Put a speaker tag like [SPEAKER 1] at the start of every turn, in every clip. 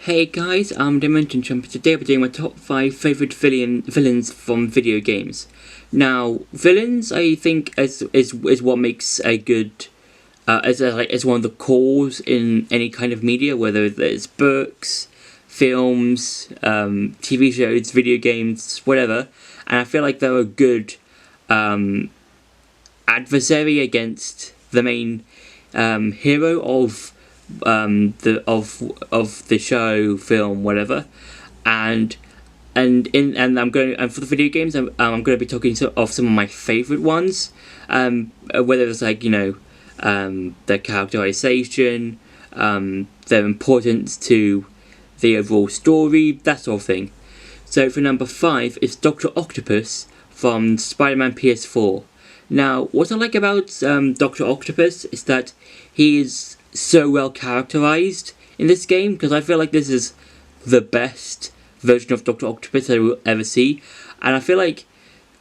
[SPEAKER 1] Hey guys, I'm Dimension Jumper. Today we're doing my top 5 favourite villains from video games. Now, villains I think is what makes a good is one of the cores in any kind of media, whether it's books, films, TV shows, video games, whatever. And I feel like they're a good adversary against the main hero of the show, film, whatever, and for the video games, I'm going to be talking of some of my favourite ones, whether it's their characterization, their importance to the overall story, that sort of thing. So for number 5 is Dr. Octopus from Spider-Man PS4. Now, what I like about Dr. Octopus is that he is so well characterized in this game, because I feel like this is the best version of Dr. Octopus I will ever see, and I feel like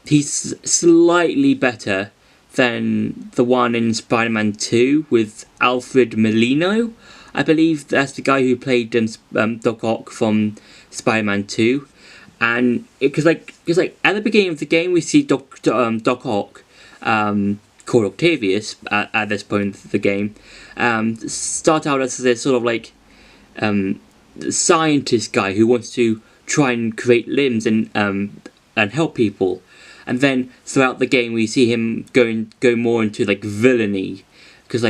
[SPEAKER 1] he's slightly better than the one in Spider-Man 2 with Alfred Molina. I believe that's the guy who played Doc Ock from Spider-Man 2, and because at the beginning of the game we see Doc Ock, called Octavius at this point of the game, start out as this sort of scientist guy who wants to try and create limbs and help people, and then throughout the game we see him go more into villainy, because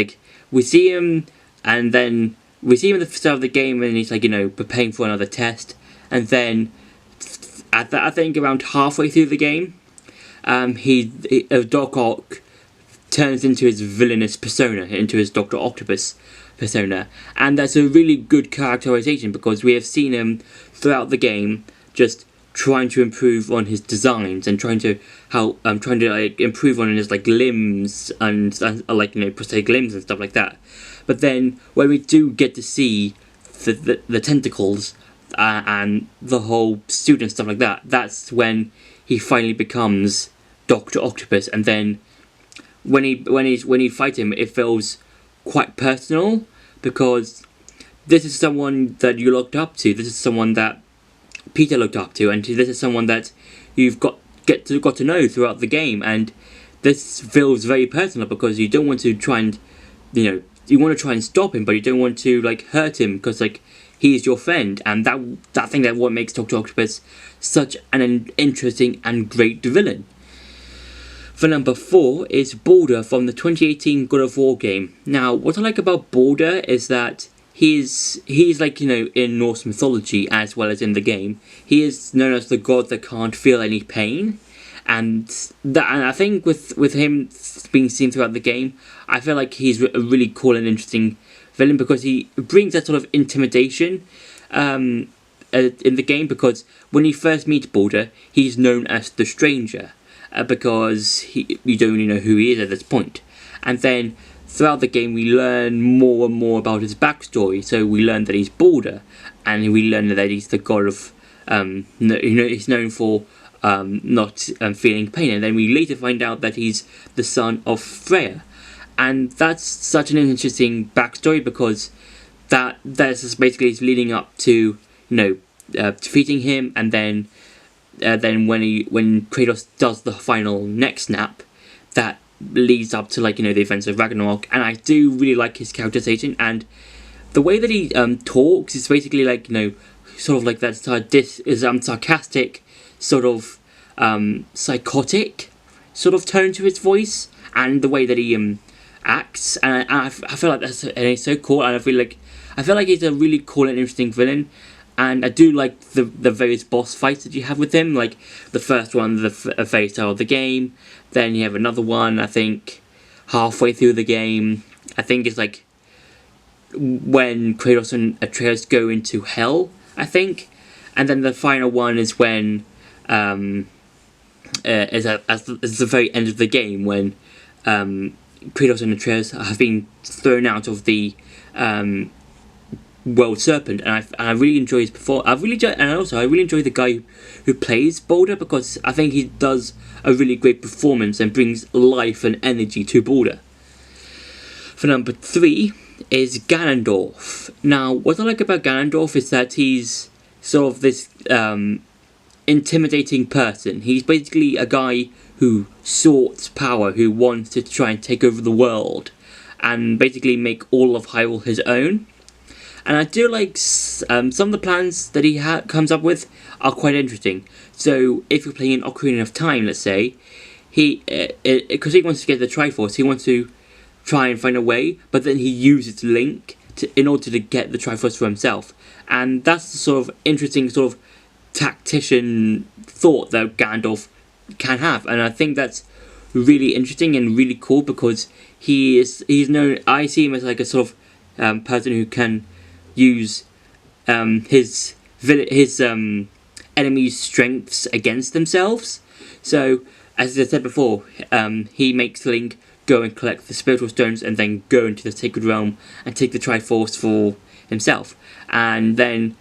[SPEAKER 1] we see him at the start of the game and he's preparing for another test, and then I think around halfway through the game, Doc Ock turns into his villainous persona, into his Dr. Octopus persona, and that's a really good characterization because we have seen him throughout the game just trying to improve on his designs and trying to improve on his limbs and prosthetic limbs and stuff like that. But then when we do get to see the tentacles and the whole suit and stuff like that, that's when he finally becomes Dr. Octopus. And then when you fight him, it feels quite personal, because this is someone that you looked up to. This is someone that Peter looked up to, and this is someone that you've got to know throughout the game. And this feels very personal because you don't want to try and you want to try and stop him, but you don't want to hurt him because he is your friend. And that thing that what makes Dr. Octopus such an interesting and great villain. For number 4 is Boulder from the 2018 God of War game. Now, what I like about Boulder is that he's in Norse mythology as well as in the game. He is known as the god that can't feel any pain, and I think with him being seen throughout the game, I feel like he's a really cool and interesting villain because he brings that sort of intimidation in the game, because when you first meet Boulder, he's known as the Stranger. Because you don't really know who he is at this point. And then throughout the game we learn more and more about his backstory. So we learn that he's Boulder, and we learn that he's the god of he's known for not feeling pain. And then we later find out that he's the son of Freya, and that's such an interesting backstory because that's basically leading up to defeating him, and then when Kratos does the final neck snap, that leads up to the events of Ragnarok. And I do really like his characterization, and the way that he talks is basically sort of that sarcastic, sort of psychotic sort of tone to his voice, and the way that he acts, and I feel like he's so cool, and I feel like he's a really cool and interesting villain. And I do like the various boss fights that you have with him, like the first one, the very start of the game. Then you have another one, I think, halfway through the game. I think it's when Kratos and Atreus go into hell, I think. And then the final one is when, is at the very end of the game, when Kratos and Atreus have been thrown out of the World Serpent, and I really enjoy his performance. I really enjoy the guy who plays Boulder, because I think he does a really great performance and brings life and energy to Boulder. For number 3 is Ganondorf. Now, what I like about Ganondorf is that he's sort of this intimidating person. He's basically a guy who sorts power, who wants to try and take over the world and basically make all of Hyrule his own. And I do like some of the plans that he comes up with are quite interesting. So if you're playing an Ocarina of Time, let's say, because he wants to get the Triforce, he wants to try and find a way, but then he uses Link in order to get the Triforce for himself. And that's the sort of interesting sort of tactician thought that Ganondorf can have, and I think that's really interesting and really cool because he's known. I see him as like a sort of person who can use his enemies' strengths against themselves. So, as I said before, he makes Link go and collect the spiritual stones and then go into the sacred realm and take the Triforce for himself. And then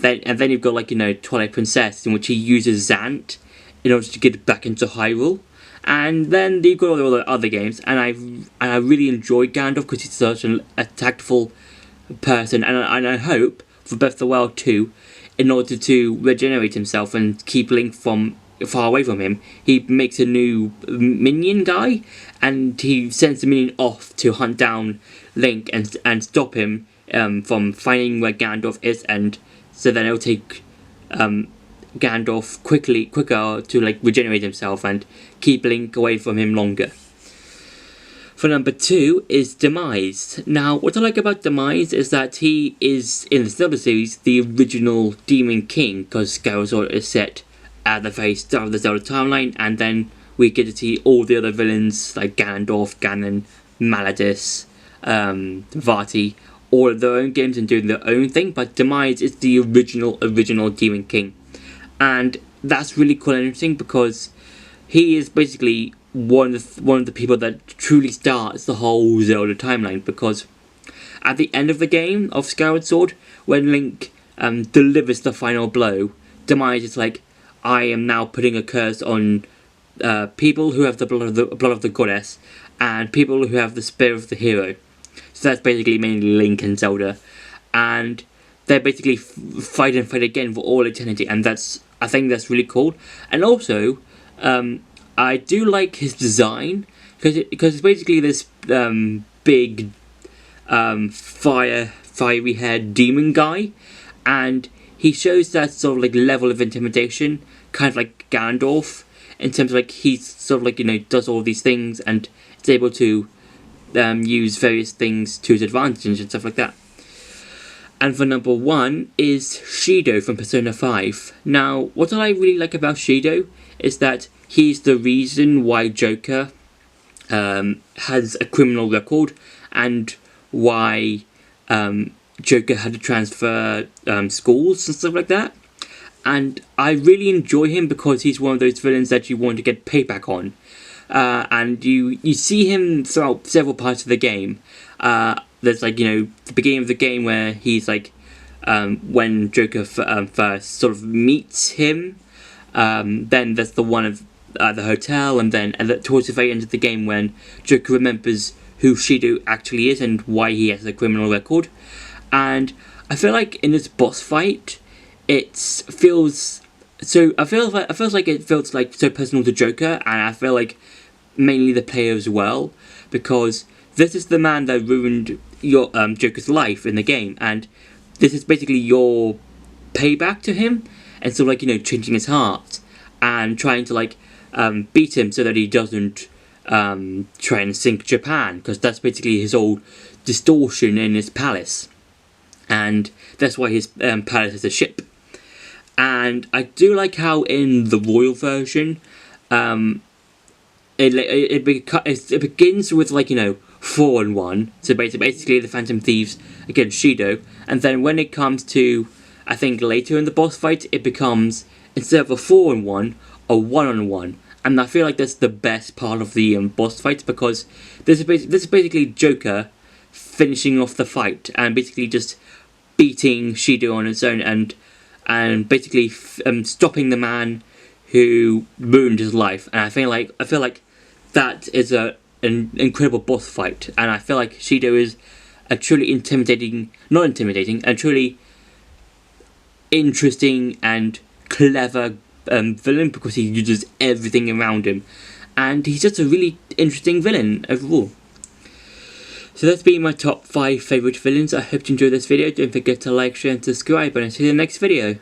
[SPEAKER 1] you've got, like, Twilight Princess, in which he uses Zant in order to get back into Hyrule. And then you've got all the other games, and I really enjoy Ganondorf because he's such a tactful person, and I hope for Breath of the Wild 2, in order to regenerate himself and keep Link from far away from him, he makes a new minion guy, and he sends the minion off to hunt down Link and stop him from finding where Ganondorf is, and so then it'll take Ganondorf quicker to like regenerate himself and keep Link away from him longer. For number 2 is Demise. Now, what I like about Demise is that he is, in the Zelda series, the original Demon King, because Skyward Sword is set at the very start of the Zelda timeline, and then we get to see all the other villains like Ganondorf, Ganon, Maladus, Vati, all of their own games and doing their own thing, but Demise is the original Demon King. And that's really cool and interesting because he is basically one of the people that truly starts the whole Zelda timeline, because at the end of the game of Skyward Sword, when Link delivers the final blow, Demise is like, I am now putting a curse on people who have the blood of the goddess and people who have the spirit of the hero. So that's basically mainly Link and Zelda, and they're basically fight again for all eternity, and I think that's really cool. And also, I do like his design because it's basically this big fiery haired demon guy, and he shows that sort of like level of intimidation, kind of like Ganondorf, in terms of like he's sort of like does all these things and is able to use various things to his advantage and stuff like that. And for number 1 is Shiro from Persona 5. Now, what I really like about Shiro is that he's the reason why Joker has a criminal record, and why Joker had to transfer schools and stuff like that. And I really enjoy him because he's one of those villains that you want to get payback on. And you see him throughout several parts of the game. There's like, the beginning of the game where he's like, when Joker first sort of meets him. Then there's the one of the hotel, and then towards the very end of the game when Joker remembers who Shiro actually is and why he has a criminal record. And I feel like in this boss fight, it feels like it feels like so personal to Joker, and I feel like mainly the player as well, because this is the man that ruined your Joker's life in the game, and this is basically your payback to him, and so like changing his heart and trying to like beat him so that he doesn't try and sink Japan, because that's basically his old distortion in his palace, and that's why his palace is a ship. And I do like how in the royal version, it begins with like 4-on-1, so basically the Phantom Thieves against Shiro, and then when it comes to, I think later in the boss fight, it becomes, instead of a 4-on-1, a 1-on-1, and I feel like that's the best part of the boss fight, because this is basically Joker finishing off the fight and basically just beating Shiro on his own, and basically stopping the man who ruined his life. And I feel like that is an incredible boss fight, and I feel like Shiro is a truly a truly interesting and clever villain, because he uses everything around him, and he's just a really interesting villain overall. So that's been my top 5 favourite villains. I hope you enjoyed this video. Don't forget to like, share and subscribe, and I'll see you in the next video.